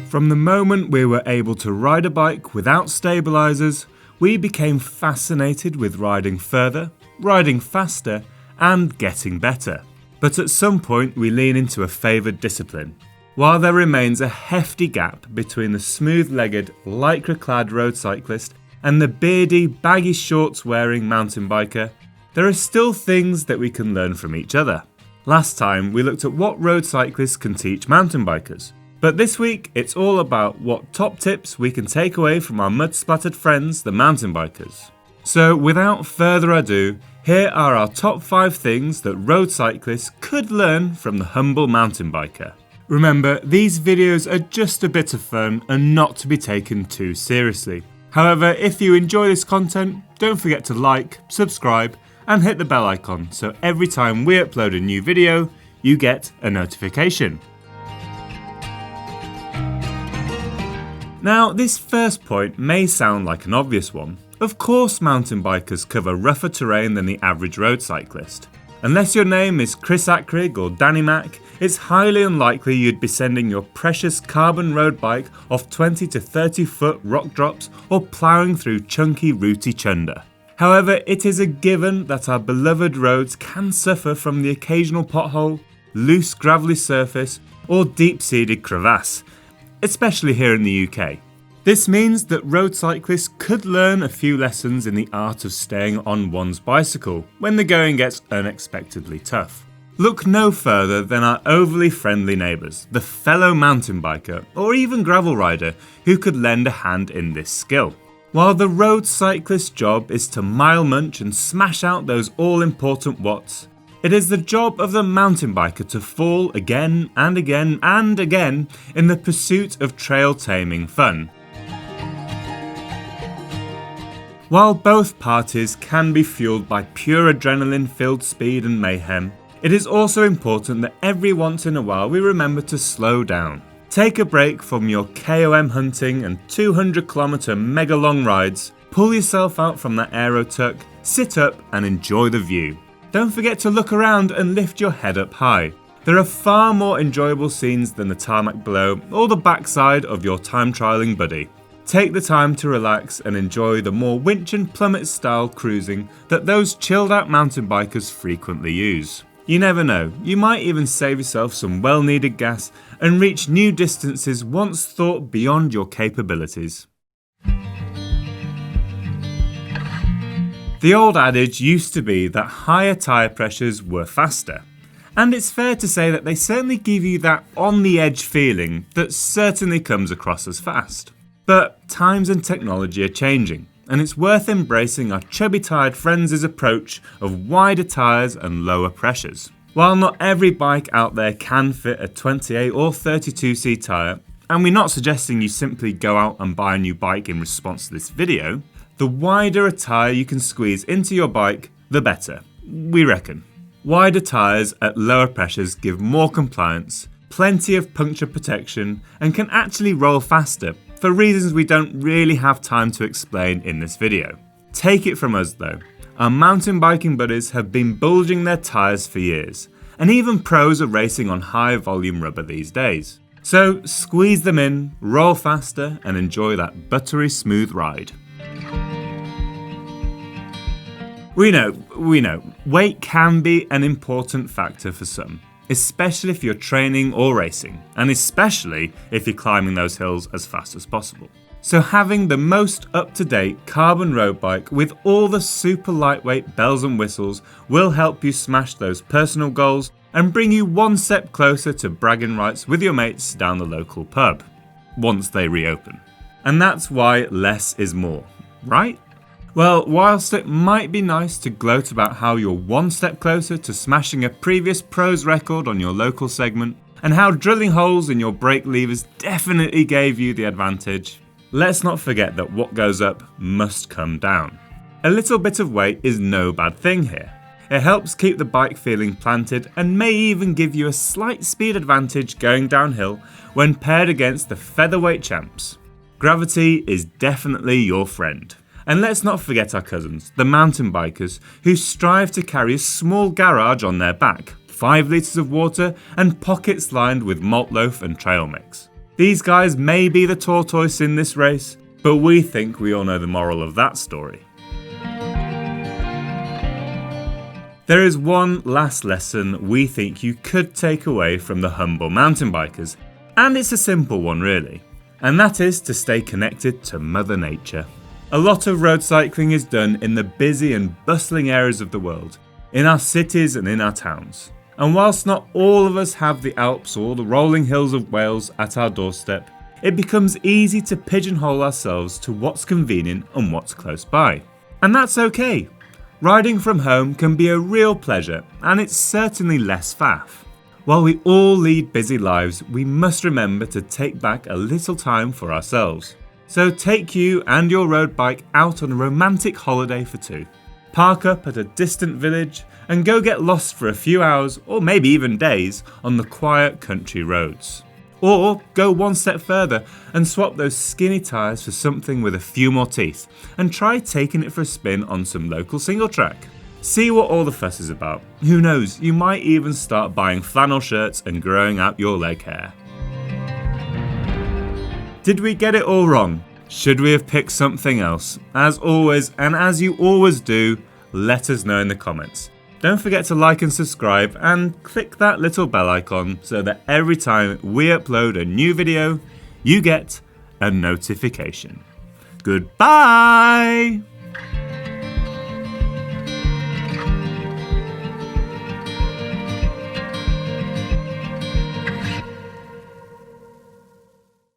From the moment we were able to ride a bike without stabilizers, we became fascinated with riding further, riding faster, and getting better. But at some point we lean into a favoured discipline. While there remains a hefty gap between the smooth-legged, lycra-clad road cyclist and the beardy, baggy shorts-wearing mountain biker, there are still things that we can learn from each other. Last time we looked at what road cyclists can teach mountain bikers. But this week it's all about what top tips we can take away from our mud-splattered friends, the mountain bikers. So without further ado, here are our top 5 things that road cyclists could learn from the humble mountain biker. Remember, these videos are just a bit of fun and not to be taken too seriously. However, if you enjoy this content, don't forget to like, subscribe, and hit the bell icon so every time we upload a new video, you get a notification. Now, this first point may sound like an obvious one. Of course mountain bikers cover rougher terrain than the average road cyclist. Unless your name is Chris Ackrig or Danny Mac, it's highly unlikely you'd be sending your precious carbon road bike off 20 to 30 foot rock drops or ploughing through chunky rooty chunder. However, it is a given that our beloved roads can suffer from the occasional pothole, loose gravelly surface, or deep-seated crevasse, especially here in the UK. This means that road cyclists could learn a few lessons in the art of staying on one's bicycle when the going gets unexpectedly tough. Look no further than our overly friendly neighbours, the fellow mountain biker or even gravel rider who could lend a hand in this skill. While the road cyclist's job is to mile munch and smash out those all-important watts, it is the job of the mountain biker to fall again and again and again in the pursuit of trail taming fun. While both parties can be fueled by pure adrenaline-filled speed and mayhem, it is also important that every once in a while we remember to slow down. Take a break from your KOM hunting and 200-kilometre mega long rides, pull yourself out from that aero tuck, sit up and enjoy the view. Don't forget to look around and lift your head up high. There are far more enjoyable scenes than the tarmac below or the backside of your time trialling buddy. Take the time to relax and enjoy the more winch and plummet style cruising that those chilled out mountain bikers frequently use. You never know, you might even save yourself some well needed gas and reach new distances once thought beyond your capabilities. The old adage used to be that higher tyre pressures were faster. And it's fair to say that they certainly give you that on the edge feeling that certainly comes across as fast. But times and technology are changing, and it's worth embracing our chubby-tired friends' approach of wider tyres and lower pressures. While not every bike out there can fit a 28 or 32C tyre, and we're not suggesting you simply go out and buy a new bike in response to this video, the wider a tyre you can squeeze into your bike, the better, we reckon. Wider tyres at lower pressures give more compliance, plenty of puncture protection, and can actually roll faster, for reasons we don't really have time to explain in this video. Take it from us though, our mountain biking buddies have been bulging their tyres for years, and even pros are racing on high volume rubber these days. So squeeze them in, roll faster, and enjoy that buttery smooth ride. We know, weight can be an important factor for some, especially if you're training or racing, and especially if you're climbing those hills as fast as possible. So having the most up-to-date carbon road bike with all the super lightweight bells and whistles will help you smash those personal goals and bring you one step closer to bragging rights with your mates down the local pub, once they reopen. And that's why less is more, right? Well, whilst it might be nice to gloat about how you're one step closer to smashing a previous pro's record on your local segment, and how drilling holes in your brake levers definitely gave you the advantage, let's not forget that what goes up must come down. A little bit of weight is no bad thing here. It helps keep the bike feeling planted and may even give you a slight speed advantage going downhill when paired against the featherweight champs. Gravity is definitely your friend. And let's not forget our cousins, the mountain bikers, who strive to carry a small garage on their back, 5 litres of water and pockets lined with malt loaf and trail mix. These guys may be the tortoise in this race, but we think we all know the moral of that story. There is one last lesson we think you could take away from the humble mountain bikers, and it's a simple one really, and that is to stay connected to Mother Nature. A lot of road cycling is done in the busy and bustling areas of the world, in our cities and in our towns. And whilst not all of us have the Alps or the rolling hills of Wales at our doorstep, it becomes easy to pigeonhole ourselves to what's convenient and what's close by. And that's okay. Riding from home can be a real pleasure, and it's certainly less faff. While we all lead busy lives, we must remember to take back a little time for ourselves. So take you and your road bike out on a romantic holiday for two. Park up at a distant village and go get lost for a few hours or maybe even days on the quiet country roads. Or go one step further and swap those skinny tyres for something with a few more teeth and try taking it for a spin on some local single track. See what all the fuss is about. Who knows, you might even start buying flannel shirts and growing out your leg hair. Did we get it all wrong? Should we have picked something else? As always, and as you always do, let us know in the comments. Don't forget to like and subscribe and click that little bell icon so that every time we upload a new video, you get a notification. Goodbye!